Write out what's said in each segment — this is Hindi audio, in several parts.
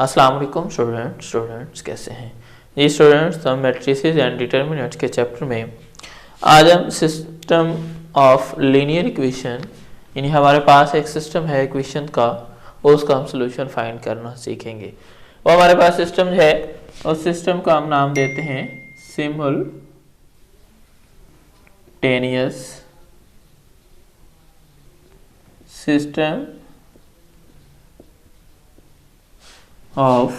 अस्सलाम वालेकुम स्टूडेंट्स कैसे हैं जी स्टूडेंट्स। हम मैट्रिसेस एंड डिटर्मिनेंट्स के चैप्टर में आज हम सिस्टम ऑफ लीनियर इक्वेशन यानी हमारे पास एक सिस्टम है इक्वेशन का, उसका हम सॉल्यूशन फाइंड करना सीखेंगे। वो हमारे पास सिस्टम है, उस सिस्टम का हम नाम देते हैं simultaneous system of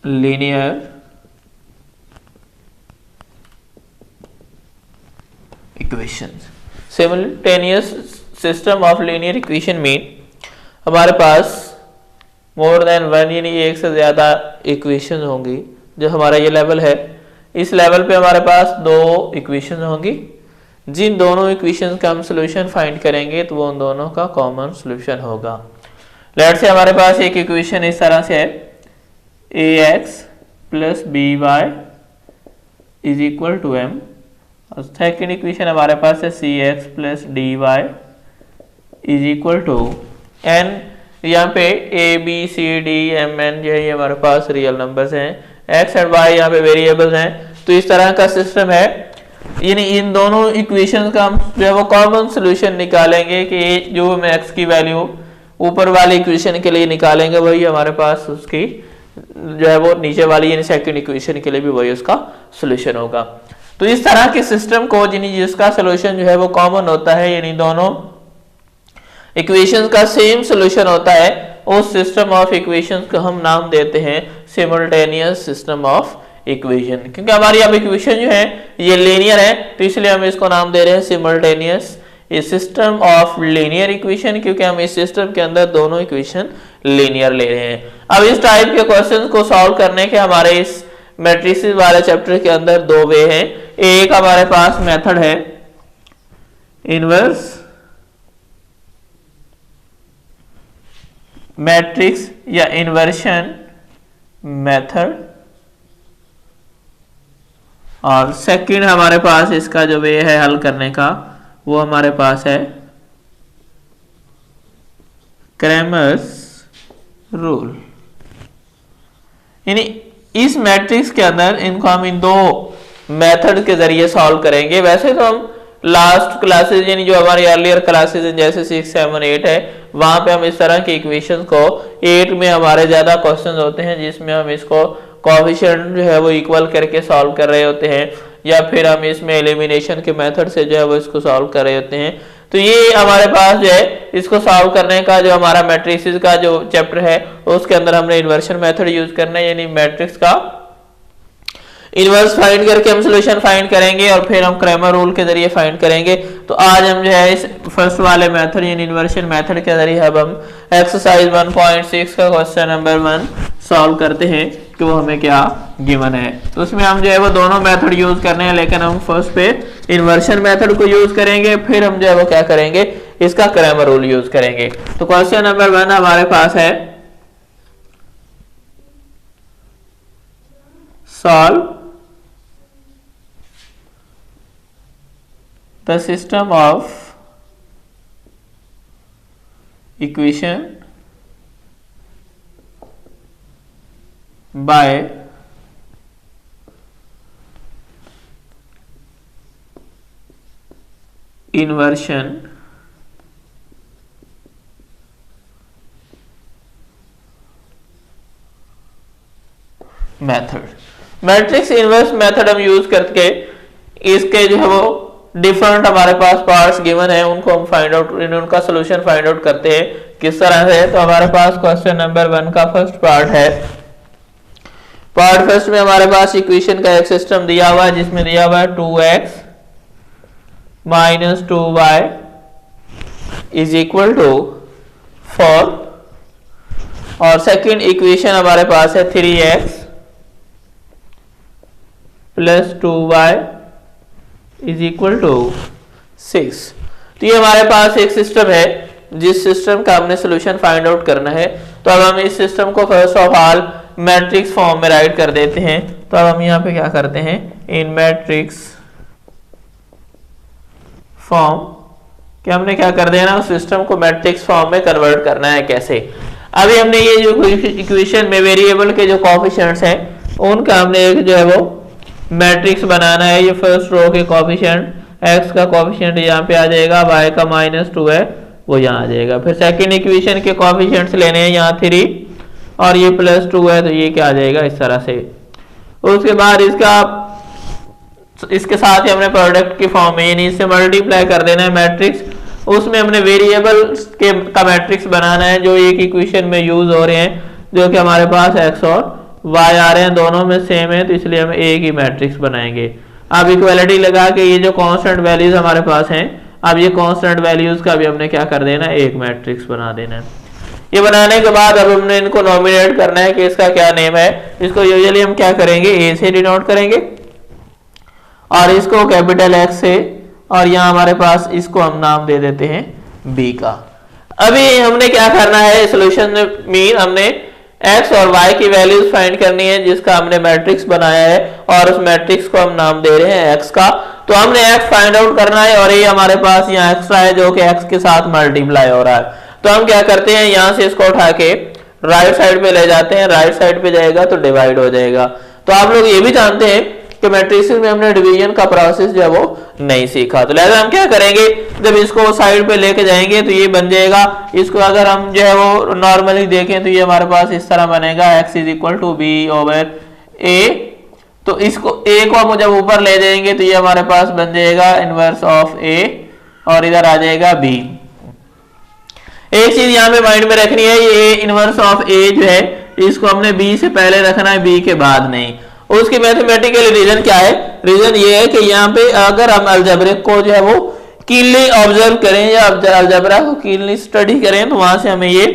linear equations। simultaneous system of linear equation में हमारे पास मोर देन वन यानी एक से ज़्यादा इक्वेशन होंगी। जो हमारा ये लेवल है, इस लेवल पे हमारे पास दो इक्वेशन होंगी। जिन दोनों इक्वेशन का हम सॉल्यूशन फाइंड करेंगे तो वो उन दोनों का कॉमन सॉल्यूशन होगा। लेट्स से हमारे पास एक इक्वेशन इस तरह से है, ax plus by is equal to m, और सेकेंड इक्वेशन हमारे पास है cx plus dy is equal to n। यहाँ पे a b c d m n जो है ये हमारे पास रियल नंबर्स हैं, x एंड y यहाँ पे वेरिएबल्स हैं। तो इस तरह का सिस्टम है, यानी इन दोनों इक्वेशन का हम जो है वो कॉमन सॉल्यूशन निकालेंगे कि जो हम x की वैल्यू ऊपर वाली इक्वेशन के लिए निकालेंगे वही हमारे पास उसकी जो है वो नीचे वाली यानी सेकंड इक्वेशन के लिए भी वही उसका सॉल्यूशन होगा। तो इस तरह के सिस्टम को जिसका सॉल्यूशन जो है वो कॉमन होता है, यानी दोनों इक्वेशंस का सेम सॉल्यूशन होता है, उस सिस्टम ऑफ इक्वेशंस को हम नाम देते हैं सिमुलटेनियस सिस्टम ऑफ इक्वेशन। क्योंकि हमारी अब इक्वेशन जो है ये लीनियर है, तो इसलिए हम इसको नाम दे रहे हैं simultaneous system of linear equation, क्योंकि हम इस सिस्टम के अंदर दोनों इक्वेशन लीनियर ले रहे हैं। अब इस टाइप के क्वेश्चंस को सॉल्व करने के हमारे इस मैट्रिसेस वाले चैप्टर के अंदर दो वे हैं। एक हमारे पास मेथड है इनवर्स मैट्रिक्स या इन्वर्शन मेथड, और सेकंड हमारे पास इसका जो वे है हल करने का वो हमारे पास है क्रैमर्स रूल। यानी इस मैट्रिक्स के अंदर इनको हम इन दो मेथड के जरिए सॉल्व करेंगे। वैसे तो हम लास्ट क्लासेस यानी जो हमारी अर्लियर क्लासेस हैं जैसे 6, 7, 8 है, वहां पे हम इस तरह की इक्वेशन को 8 में हमारे ज्यादा क्वेश्चंस होते हैं जिसमें हम इसको कोएफिशिएंट जो है वो इक्वल करके सॉल्व कर रहे होते हैं, या फिर हम इसमें एलिमिनेशन के मेथड से जो है वो इसको सॉल्व कर रहे होते हैं। तो ये हमारे पास जो है इसको सॉल्व करने का जो हमारा मैट्रिक्स का जो चैप्टर है उसके अंदर हमने इन्वर्शन मेथड यूज करना है, यानी मैट्रिक्स का इनवर्स फाइंड करके हम सॉल्यूशन फाइंड करेंगे और फिर हम क्रैमर रूल के जरिए फाइंड करेंगे। तो आज हम जो है इस फर्स्ट वाले मेथड यानी इन्वर्शन मेथड के जरिए अब हम एक्सरसाइज 1.6 का क्वेश्चन नंबर 1 सॉल्व करते हैं कि वो हमें क्या गिवन है। तो उसमें हम जो है वो दोनों मेथड यूज करने हैं, लेकिन हम फर्स्ट पे इन्वर्शन मेथड को यूज करेंगे, फिर हम जो है वो क्या करेंगे इसका क्रैमर रूल यूज करेंगे। तो क्वेश्चन नंबर 1 हमारे पास है solve the system of equation by inversion method. Matrix inverse method हम यूज करके इसके जो है वो डिफरेंट हमारे पास पार्ट्स गिवन है, उनको हम फाइंड आउट उनका सॉल्यूशन फाइंड आउट करते हैं किस तरह से। तो हमारे पास क्वेश्चन नंबर 1 का फर्स्ट पार्ट है। पार्ट फर्स्ट में हमारे पास इक्वेशन का एक सिस्टम दिया हुआ है जिसमें दिया हुआ है 2x minus 2y is equal to 4, और सेकंड इक्वेशन हमारे पास है 3x plus 2y is equal to 6। तो ये हमारे पास एक सिस्टम है जिस सिस्टम का हमने सॉल्यूशन फाइंड आउट करना है। तो अब हम इस सिस्टम को first of all matrix form में राइट कर देते हैं। तो अब हम यहाँ पे क्या करते हैं, इन मैट्रिक्स फॉर्म कि हमने क्या कर देना, उस सिस्टम को मैट्रिक्स फॉर्म में कन्वर्ट करना है कैसे। अभी हमने ये जो इक्वेशन में वेरिएबल के जो कोएफिशिएंट्स हैं उनका हमने एक जो है वो मैट्रिक्स बनाना है। ये फर्स्ट रो के कोएफिशिएंट, x का कोएफिशिएंट यहाँ पे आ जाएगा, y का -2 है वो यहाँ आ जाएगा। फिर सेकंड इक्वेशन के कोएफिशिएंट्स लेने हैं, यहाँ 3 और ये +2 है तो ये क्या आ जाएगा इस तरह से। उसके बाद इसके साथ ही हमने प्रोडक्ट की फॉर्म में यानी इससे मल्टीप्लाई कर देना है मैट्रिक्स, उसमें हमने वेरिएबल का मैट्रिक्स बनाना है जो एक इक्वेशन में यूज हो रहे हैं, जो कि हमारे पास x और y आ रहे हैं, दोनों में सेम है तो इसलिए हम एक ही मैट्रिक्स बनाएंगे। अब इक्वालिटी लगा के ये जो कांस्टेंट वैल्यूज हमारे पास हैं, अब ये कांस्टेंट वैल्यूज का भी हमने क्या कर देना है, एक मैट्रिक्स बना देना है। ये बनाने के बाद अब हमने इनको नॉमिनेट करना है कि इसका क्या नेम है। इसको यूजुअली हम क्या करेंगे, ए से डिनोट करेंगे और इसको कैपिटल एक्स से, और यहाँ हमारे पास इसको हम नाम दे देते हैं बी का। अभी हमने क्या करना है, सॉल्यूशन में हमने x और y की वैल्यूज फाइंड करनी है जिसका हमने मैट्रिक्स बनाया है, और उस मैट्रिक्स को हम नाम दे रहे हैं x का। तो हमने x फाइंड आउट करना है और ये हमारे पास यहाँ एक्स्ट्रा है जो कि x के साथ मल्टीप्लाई हो रहा है। तो हम क्या करते हैं, यहाँ से इसको उठा के राइट साइड पे ले जाते हैं, राइट साइड पे जाएगा तो डिवाइड हो जाएगा। तो आप लोग ये भी जानते हैं कि मैट्रिक्स में हमने डिवीजन का प्रोसेस जो है वो नहीं सीखा, तो लिहाजा हम क्या करेंगे, जब इसको साइड पे लेके जाएंगे तो ये बन जाएगा। इसको अगर हम जो है वो नॉर्मली देखें तो ये हमारे पास इस तरह बनेगा, x = b/a। तो इसको a को हम जब ऊपर ले जाएंगे तो ये हमारे पास बन जाएगा इनवर्स ऑफ a, और इधर आ जाएगा b। एक चीज यहाँ पे माइंड में रखनी है, ये इनवर्स ऑफ a जो है इसको हमने b से पहले रखना है, b के बाद नहीं। उसकी मैथमेटिकल रीजन क्या है, रीजन ये है कि यहाँ पे अगर हम अलजेब्रिक को जो है वो कीनली ऑब्जर्व करें या अलजेब्रा को कीनली स्टडी करें तो वहां से हमें ये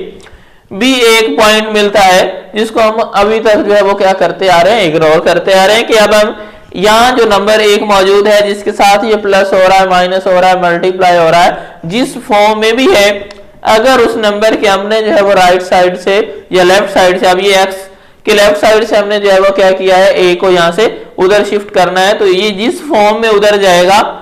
भी एक पॉइंट मिलता है जिसको हम अभी तक जो है वो क्या करते आ रहे हैं, इग्नोर करते आ रहे हैं, कि अब हम यहाँ जो नंबर 1 मौजूद है जिसके साथ ये प्लस हो रहा है, माइनस हो रहा है, मल्टीप्लाई हो रहा है, जिस फॉर्म में भी है, अगर उस नंबर के हमने जो है वो राइट साइड से या लेफ्ट साइड से, अब ये x के लेफ्ट साइड से हमने जो है वो क्या किया है, a को यहाँ से उधर शिफ्ट करना है, तो ये जिस फॉर्म में उधर जाएगा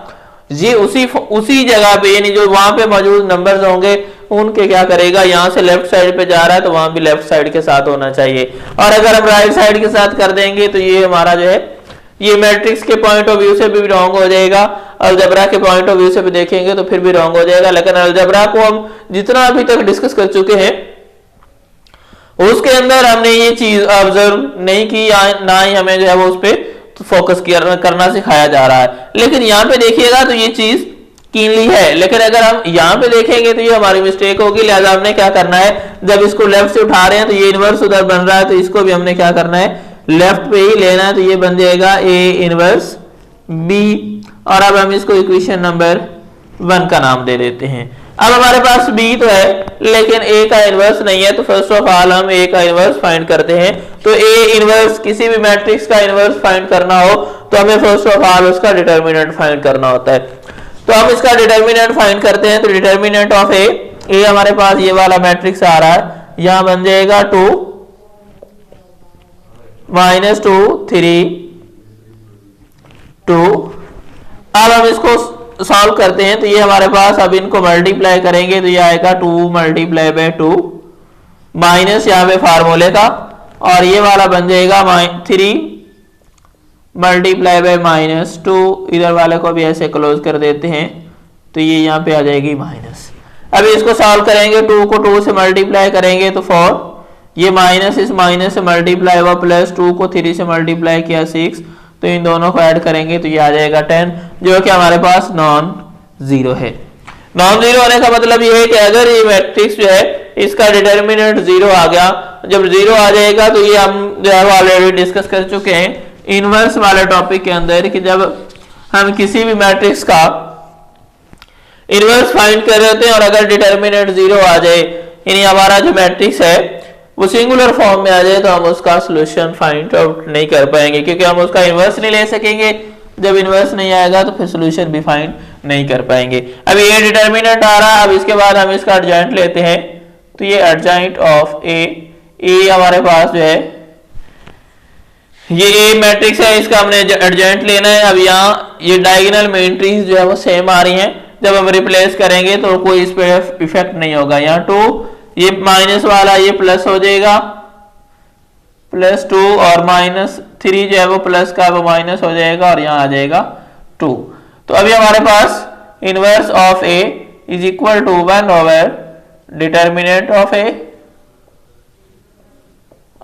ये उसी जगह पे यानी जो वहां पे मौजूद नंबर्स होंगे उनके क्या करेगा, यहाँ से लेफ्ट साइड पे जा रहा है तो वहां भी लेफ्ट साइड के साथ होना चाहिए। और अगर हम राइट साइड के साथ कर देंगे तो ये हमारा जो है ये मैट्रिक्स के पॉइंट ऑफ व्यू से भी रॉन्ग हो जाएगा, अलजेब्रा के पॉइंट ऑफ व्यू से भी देखेंगे तो फिर भी रॉन्ग हो जाएगा। लेकिन अलजेब्रा को हम जितना अभी तक डिस्कस कर चुके हैं उसके अंदर हमने ये चीज ऑब्जर्व नहीं की, ना ही हमें जो है वो उस पर फोकस करना सिखाया जा रहा है। लेकिन यहाँ पे देखिएगा तो ये चीज कीनली है, लेकिन अगर हम यहाँ पे देखेंगे तो ये हमारी मिस्टेक होगी। लिहाजा हमने क्या करना है, जब इसको लेफ्ट से उठा रहे हैं तो ये इनवर्स उधर बन रहा है, तो इसको भी हमने क्या करना है, लेफ्ट पे ही लेना है, तो ये बन जाएगा a इनवर्स b। और अब हम इसको इक्वेशन नंबर 1 का नाम दे देते हैं। अब हमारे पास b तो है लेकिन a का इनवर्स नहीं है, तो फर्स्ट ऑफ ऑल हम a का इनवर्स फाइंड करते हैं। तो a इनवर्स किसी भी मैट्रिक्स का इनवर्स फाइंड करना हो तो हमें फर्स्ट ऑफ ऑल उसका डिटर्मिनेंट फाइंड करना होता है। तो हम इसका डिटर्मिनेंट फाइंड करते हैं। तो डिटर्मिनेंट ऑफ a हमारे पास ये वाला मैट्रिक्स आ रहा है, यहां बन जाएगा 2 -2 3 2। अब हम इसको सॉल्व करते हैं तो ये हमारे पास, अब इनको मल्टीप्लाई करेंगे तो ये आएगा 2 × 2 माइनस यहाँ पे फार्मूले का, और ये वाला बन जाएगा 3 × -2। इधर वाले को भी ऐसे क्लोज कर देते हैं तो ये यहाँ पे आ जाएगी माइनस। अभी इसको सॉल्व करेंगे, 2 को 2 से मल्टीप्लाई करेंगे तो 4, ये माइनस इस माइनस से मल्टीप्लाई हुआ, प्लस 2 को 3 से मल्टीप्लाई किया 6, तो इन दोनों को ऐड करेंगे तो ये आ जाएगा 10, जो कि हमारे पास नॉन जीरो है। नॉन जीरो होने का मतलब ये है कि अगर ये मैट्रिक्स जो है इसका डिटर्मिनेंट 0 आ गया, जब 0 आ जाएगा तो ये हम जो है ऑलरेडी डिस्कस कर चुके हैं इनवर्स वाले टॉपिक के अंदर, कि जब हम किसी भी मैट्रिक्स का इनवर्स फाइंड कर रहे होते हैं और अगर डिटर्मिनेंट 0 आ जाए, यानी हमारा जो मैट्रिक्स है वो सिंगुलर फॉर्म में आ जाए, तो हम उसका सॉल्यूशन फाइंड आउट नहीं कर पाएंगे, क्योंकि हम उसका इनवर्स नहीं ले सकेंगे। जब इनवर्स नहीं आएगा तो फिर सॉल्यूशन भी फाइंड नहीं कर पाएंगे। अब ये डिटर्मिनेंट आ रहा है, अब इसके बाद हम इसका एडजॉइंट लेते हैं, तो ये एडजॉइंट ऑफ ए हमारे पास जो है ये ए मैट्रिक्स है, इसका हमने एडजॉइंट लेना है। अब यहाँ ये डायगोनल में एंट्रीज जो है वो सेम आ रही हैं, जब हम रिप्लेस करेंगे तो कोई इस पे इफेक्ट नहीं होगा। यहाँ 2 ये माइनस वाला ये प्लस हो जाएगा, +2 और -3 जो है वो प्लस का वो माइनस हो जाएगा और यहाँ आ जाएगा 2। तो अभी हमारे पास inverse of A is equal to 1 over determinant of A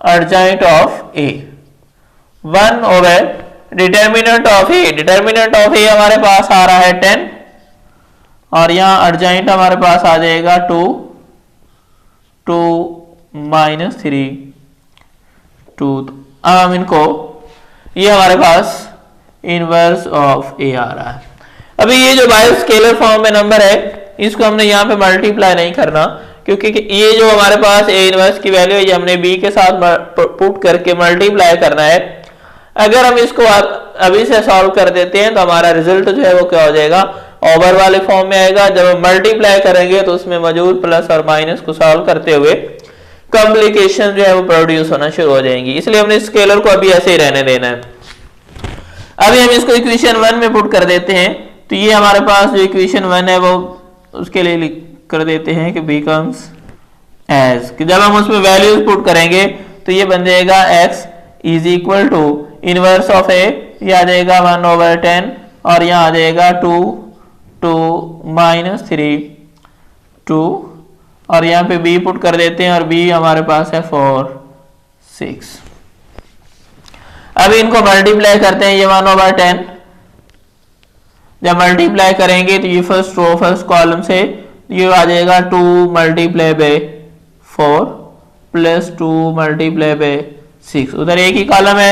adjoint of A, 1 over determinant of A. Determinant of A हमारे पास आ रहा है 10 और यहाँ अर्जेंट हमारे पास आ जाएगा 2 -3 2। अब हम इनको, ये हमारे पास इनवर्स ऑफ ए आ रहा है। अभी ये जो बाय स्केलर फॉर्म में नंबर है इसको हमने यहाँ पे मल्टीप्लाई नहीं करना, क्योंकि ये जो हमारे पास ए इनवर्स की वैल्यू है ये हमने बी के साथ पुट करके मल्टीप्लाई करना है। अगर हम इसको अभी से सॉल्व कर देते हैं तो हमारा रिजल्ट जो है वो क्या हो जाएगा, ओवर वाले फॉर्म में आएगा। जब हम मल्टीप्लाई करेंगे तो उसमें मौजूद प्लस और माइनस को सॉल्व करते हुए कॉम्प्लिकेशन जो है वो प्रोड्यूस होना शुरू हो जाएंगी, इसलिए हमने स्केलर को अभी ऐसे ही रहने देना है। अभी हम इसको इक्वेशन 1 में पुट कर देते हैं। तो ये हमारे पास जो इक्वेशन 1 है वो उसके लिए लिख कर देते हैं कि बिकम्स एज, कि जब हम उसमें वैल्यूज पुट करेंगे तो ये बन जाएगा x is equal to inverse of A, ये आ जाएगा 1/10 और यहाँ आ जाएगा 2 -3 2 और यहाँ पे b पुट कर देते हैं और b हमारे पास है 4 6। अभी इनको मल्टीप्लाई करते हैं, ये 1/10 जब मल्टीप्लाई करेंगे तो ये फर्स्ट रो फर्स्ट कॉलम से ये आ जाएगा 2 multiply by 4 plus 2 multiply by 6। उधर एक ही कॉलम है,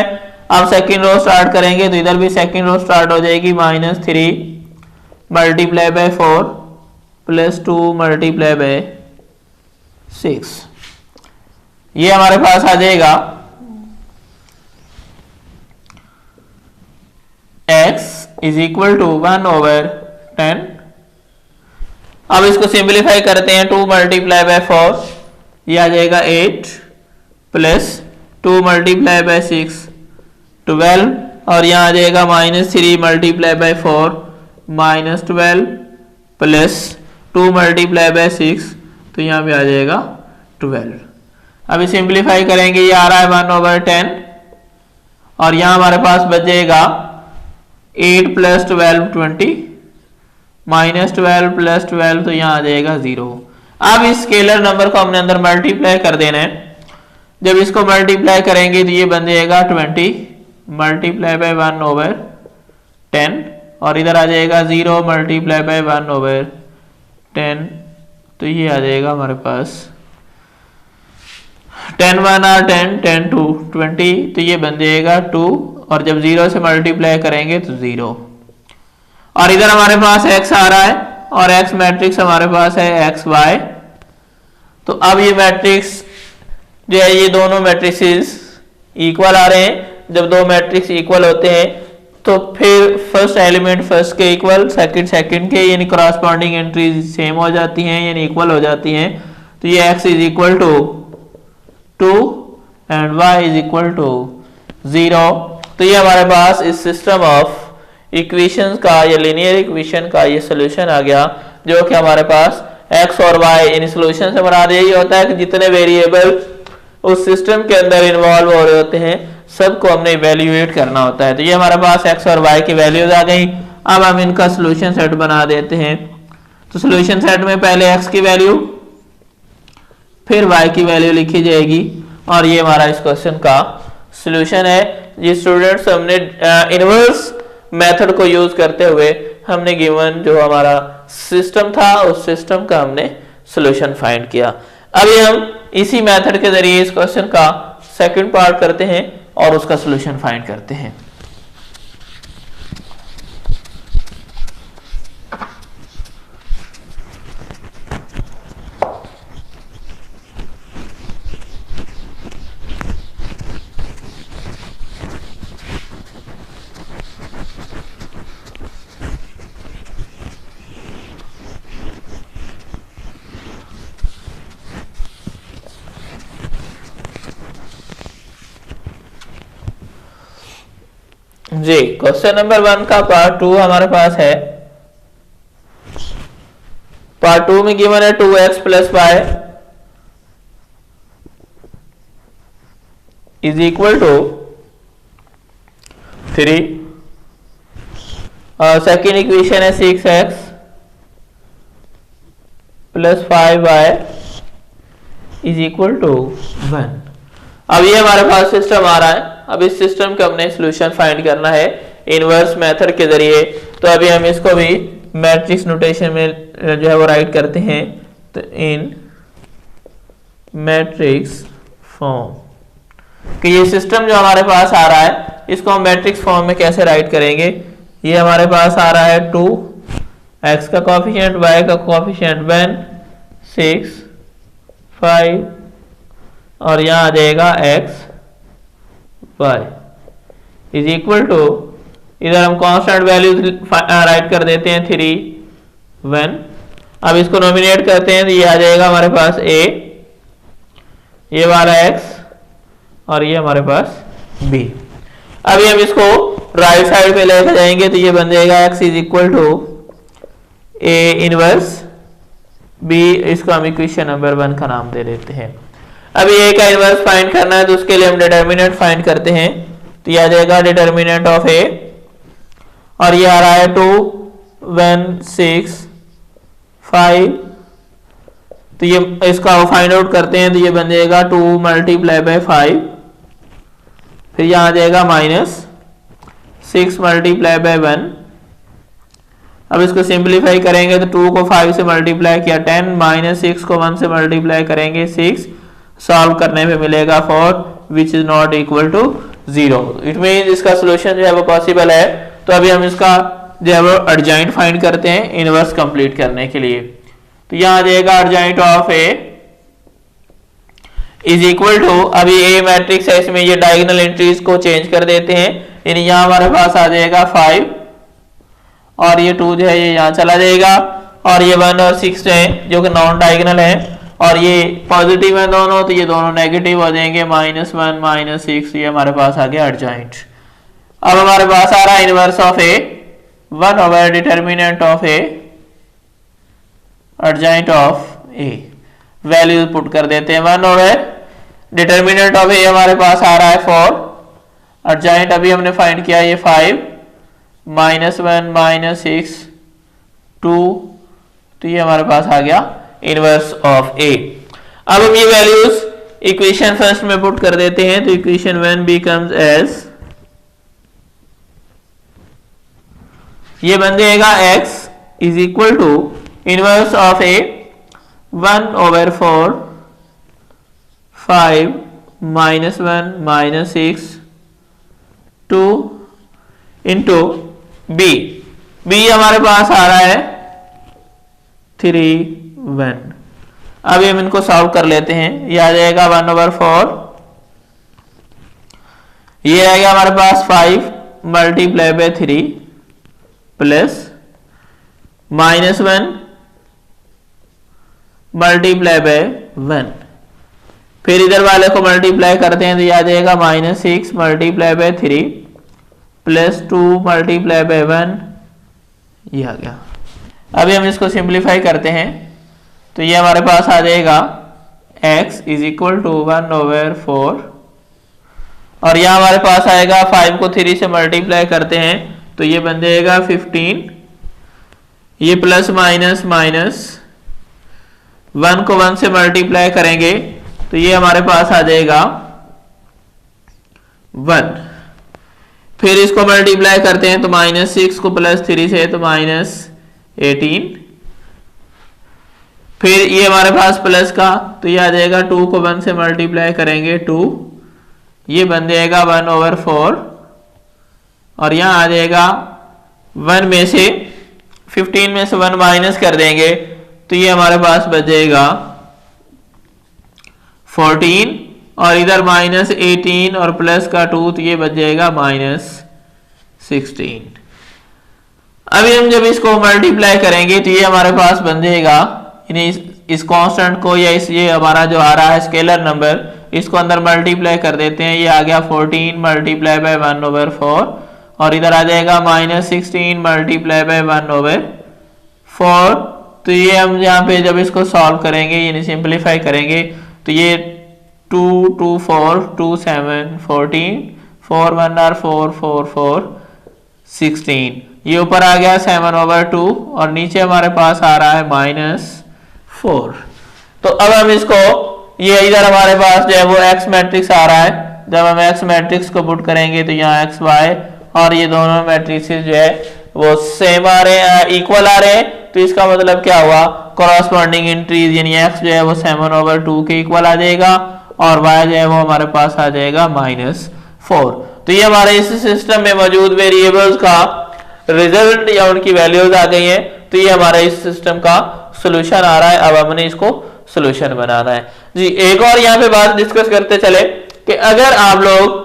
आप सेकंड रो स्टार्ट करेंगे तो इधर भी सेकंड रो स्टार्ट हो जाएगी, -3 multiply by 4 plus 2 multiply by 6। ये हमारे पास आ जाएगा x इज इक्वल टू 1/10। अब इसको सिंप्लीफाई करते हैं, 2 मल्टीप्लाई बाय 4 ये आ जाएगा 8 प्लस 2 मल्टीप्लाई बाय 6 12 और यहाँ आ जाएगा -3 multiply by 4 -12 plus 2 multiply by 6 तो यहाँ पे आ जाएगा 12। अभी सिंप्लीफाई करेंगे, ये आ रहा है 1/10 और यहाँ हमारे पास बच जाएगा 8 + 12 20 -12 + 12 तो यहाँ आ जाएगा 0। अब इस स्केलर नंबर को हमने अंदर मल्टीप्लाई कर देना है। जब इसको मल्टीप्लाई करेंगे तो ये बन जाएगा 20 मल्टीप्लाई बाय 1/10 और इधर आ जाएगा 0 मल्टीप्लाई बाय 1/10 तो ये आ जाएगा हमारे पास 10 1 और 10 10 2 20 तो ये बन जाएगा 2 और जब 0 से मल्टीप्लाई करेंगे तो 0 और इधर हमारे पास x आ रहा है और x मैट्रिक्स हमारे पास है xy। तो अब ये मैट्रिक्स जो है ये दोनों मैट्रिक्स इक्वल आ रहे हैं। जब दो मैट्रिक्स इक्वल होते हैं तो फिर फर्स्ट एलिमेंट फर्स्ट के इक्वल, सेकंड सेकंड के, यानी करस्पॉन्डिंग एंट्रीज सेम हो जाती हैं यानी इक्वल हो जाती हैं। तो ये x is equal to 2 and y is equal to 0। तो ये हमारे पास इस सिस्टम ऑफ इक्वेशंस का या लीनियर इक्वेशन का ये सोल्यूशन आ गया, जो कि हमारे पास x और y इन सोल्यूशन से मुराद यही होता है कि जितने वेरिएबल उस सिस्टम के अंदर इन्वॉल्व हो रहे होते हैं सबको हमने इवेल्युएट करना होता है। तो ये हमारे पास x और y की वैल्यूज आ गई। अब हम इनका सोल्यूशन सेट बना देते हैं। तो सोल्यूशन सेट में पहले x की वैल्यू फिर y की वैल्यू लिखी जाएगी और ये हमारा इस क्वेश्चन का सोल्यूशन है। ये स्टूडेंट्स हमने इनवर्स मेथड को यूज करते हुए हमने गिवन जो हमारा सिस्टम था उस सिस्टम का हमने सॉल्यूशन फाइंड किया। अभी हम इसी मेथड के जरिए इस क्वेश्चन का सेकंड पार्ट करते हैं और उसका सॉल्यूशन फाइंड करते हैं। जी क्वेश्चन नंबर 1 का पार्ट 2 हमारे पास है पार्ट 2 में गिवन है 2x plus Y is equal to 3 और सेकेंड इक्वेशन है 6x plus 5y is equal to 1। अब ये हमारे पास सिस्टम आ रहा है। अब इस सिस्टम का हमने सॉल्यूशन फाइंड करना है इनवर्स मेथड के जरिए। तो अभी हम इसको भी मैट्रिक्स नोटेशन में जो है वो राइट करते हैं। तो इन मैट्रिक्स फॉर्म कि ये सिस्टम जो हमारे पास आ रहा है इसको हम मैट्रिक्स फॉर्म में कैसे राइट करेंगे। ये हमारे पास आ रहा है 2 x का कोएफिशिएंट, y का कोएफिशिएंट 1 6 5 और यहाँ आ जाएगा x y is equal to, इधर हम कांस्टेंट वैल्यूज राइट कर देते हैं 3 1। अब इसको नॉमिनेट करते हैं तो ये आ जाएगा हमारे पास a, ये वाला x और ये हमारे पास b। अभी हम इसको राइट साइड पे लेकर जाएंगे तो ये बन जाएगा x is equal to a inverse b। इसको हम इक्वेशन नंबर 1 का नाम दे देते हैं। अभी a का इनवर्स फाइंड करना है तो उसके लिए हम डिटर्मिनेंट फाइंड करते हैं। तो ये आ जाएगा डिटर्मिनेंट ऑफ a और ये आ रहा है 2 1 6 5। तो ये इसका फाइंड आउट करते हैं तो ये बन जाएगा 2 मल्टीप्लाई बाय 5, फिर यहाँ आ जाएगा -6 मल्टीप्लाई बाय 1। अब इसको सिंपलीफाई करेंगे तो 2 को 5 से मल्टीप्लाई किया 10, -6 को 1 से मल्टीप्लाई करेंगे 6, सॉल्व करने पे मिलेगा 4 which is not equal to 0। It mean इसका सोल्यूशन जो है वो पॉसिबल है। तो अभी हम इसका जो है वो एडजॉइंट फाइंड करते हैं इनवर्स कंप्लीट करने के लिए। तो यहाँ आ जाएगा adjoint of a is equal to, अभी a मैट्रिक्स है इसमें ये डायगोनल एंट्रीज को चेंज कर देते हैं। यानी यहाँ हमारे पास आ जाएगा 5 और ये 2 जो है ये यहाँ चला जाएगा और ये 1 और 6 है जो कि नॉन डायगोनल है और ये पॉजिटिव है दोनों तो ये दोनों नेगेटिव हो जाएंगे -1 -6। ये हमारे पास आ गया एडजॉइंट। अब हमारे पास आ रहा है inverse of a 1 over determinant of a adjoint of a। Value put कर देते हैं 1 ओवर डिटर्मिनेंट ऑफ a हमारे पास आ रहा है 4, एडजॉइंट अभी हमने फाइंड किया ये 5 -1 -6 2। तो ये हमारे पास आ गया इनवर्स ऑफ a। अब हम ये वैल्यूज इक्वेशन फर्स्ट में पुट कर देते हैं तो इक्वेशन 1 बिकम्स एज, ये बन जाएगा x is equal to inverse of a 1 over 4 5 -1 -6 2 into b। b हमारे पास आ रहा है 3 1। अब हम इनको सॉल्व कर लेते हैं। ये आ जाएगा 1 ओवर 4, ये आ गया हमारे पास 5 multiply by 3 plus -1 multiply by 1। फिर इधर वाले को मल्टीप्लाई करते हैं तो ये आ जाएगा -6 multiply by 3 plus 2 multiply by 1। ये आ गया। अभी हम इसको सिंप्लीफाई करते हैं तो ये हमारे पास आ जाएगा x is equal to 1 over 4 और यहाँ हमारे पास आएगा 5 को 3 से मल्टीप्लाई करते हैं तो ये बन जाएगा 15। ये प्लस माइनस माइनस 1 को 1 से मल्टीप्लाई करेंगे तो ये हमारे पास आ जाएगा 1। फिर इसको मल्टीप्लाई करते हैं तो -6 को +3 से तो -18। फिर ये हमारे पास प्लस का तो ये आ जाएगा 2 को 1 से मल्टीप्लाई करेंगे 2, ये बन जाएगा 1 ओवर 4 और यहाँ आ जाएगा 1 में से 15 में से 1 माइनस कर देंगे तो ये हमारे पास बच जाएगा 14 और इधर -18 और प्लस का 2 तो ये बच जाएगा -16। अभी हम जब इसको मल्टीप्लाई करेंगे तो ये हमारे पास बन जाएगा इस कांस्टेंट को या ये हमारा जो आ रहा है स्केलर नंबर इसको अंदर मल्टीप्लाई कर देते हैं। ये आ गया 14 मल्टीप्लाई बाय 1 ओवर 4 और इधर आ जाएगा -16 मल्टीप्लाई बाय 1 ओवर 4 तो ये हम यहाँ पे जब इसको सॉल्व करेंगे यानी सिंपलीफाई करेंगे तो ये 2 2 4 2 7 14 4 1 आर 4 4 4 16, ये ऊपर आ गया 7/2 और नीचे हमारे पास आ रहा है -4। तो अब हम इसको ये इधर हमारे पास जो है वो एक्स मैट्रिक्स आ रहा है, जब हम एक्स मैट्रिक्स को पुट करेंगे तो यहाँ एक्स वाई और ये दोनों मैट्रिक्सेस जो है वो सेम आ रहे हैं, इक्वल आ रहे हैं। तो इसका मतलब क्या हुआ, कॉरस्पॉन्डिंग एंट्रीज यानी एक्स जो है वो 7/2 के इक्वल आ जाएगा और वाई जो है वो हमारे पास आ जाएगा -4। तो ये हमारे इस सिस्टम में मौजूद वेरिएबल्स का रिजल्ट या उनकी वैल्यूज आ गई है। तो ये हमारा इस सिस्टम का सोल्यूशन आ रहा है। अब हमने इसको सोल्यूशन बनाना है जी। एक और यहाँ पे बात डिस्कस करते चले कि अगर आप लोग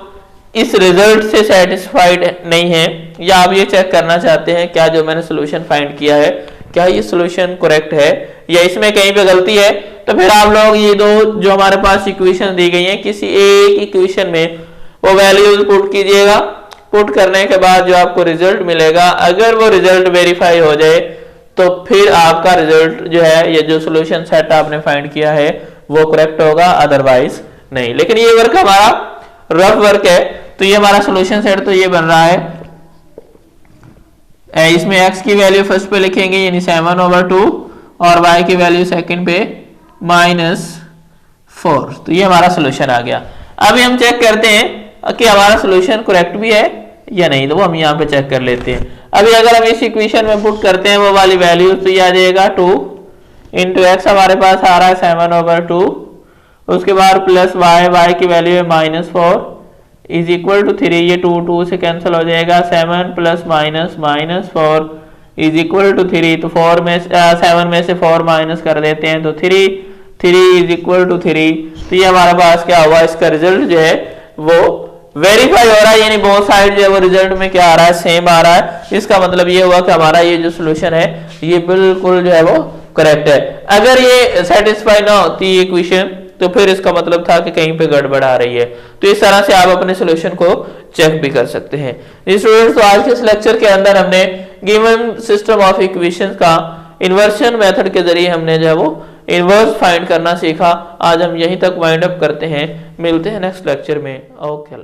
इस रिजल्ट से सेटिस्फाइड नहीं है या आप ये चेक करना चाहते हैं क्या जो मैंने सोल्यूशन फाइंड किया है क्या ये सोल्यूशन करेक्ट है या इसमें कहीं पे गलती है, तो फिर आप लोग ये दो जो हमारे पास इक्वेशन दी गई है किसी एक इक्वेशन में वो वैल्यूज पुट कीजिएगा। पुट करने के बाद जो आपको रिजल्ट मिलेगा, अगर वो रिजल्ट वेरीफाई हो जाए तो फिर आपका रिजल्ट जो है ये जो सोल्यूशन सेट आपने फाइंड किया है वो करेक्ट होगा, अदरवाइज नहीं। लेकिन ये वर्क हमारा रफ वर्क है। तो ये हमारा सोल्यूशन सेट तो ये बन रहा है, इसमें x की वैल्यू फर्स्ट पे लिखेंगे यानी 7/2 और y की वैल्यू सेकंड पे -4। तो ये हमारा सोल्यूशन आ गया। अभी हम चेक करते हैं कि हमारा सोल्यूशन करेक्ट भी है या नहीं, तो वो हम यहाँ पे चेक कर लेते हैं। अभी अगर हम इस इक्वेशन में पुट करते हैं वो वाली वैल्यू तो ये आ जाएगा 2 इंटू एक्स हमारे पास आ रहा है 7/2, उसके बाद प्लस y की वैल्यू है -4 इज इक्वल टू 3, ये 2 से कैंसिल हो जाएगा, 7 प्लस -4 इज इक्वल टू 3। तो 7 में से 4 माइनस कर देते हैं तो 3 इज इक्वल टू 3। तो ये हमारे पास क्या हुआ, इसका रिजल्ट जो है वो वेरीफाई हो रहा है, यानी बोथ साइड जो है वो रिजल्ट में क्या आ रहा है, सेम आ रहा है। इसका मतलब ये हुआ कि हमारा ये जो सोल्यूशन है ये बिल्कुल जो है वो करेक्ट है। अगर ये सेटिस्फाई ना होती इक्वेशन तो फिर इसका मतलब था कि कहीं पे गड़बड़ आ रही है। तो इस तरह से आप अपने सोल्यूशन को चेक भी कर सकते हैं। स्टूडेंट्स, तो आज के इस लेक्चर के अंदर हमने गिवन सिस्टम ऑफ इक्वेशंस का इन्वर्शन मेथड के जरिए हमने जो है वो इन्वर्स फाइंड करना सीखा। आज हम यहीं तक वाइंड अप करते हैं, मिलते हैं नेक्स्ट लेक्चर में। ओके।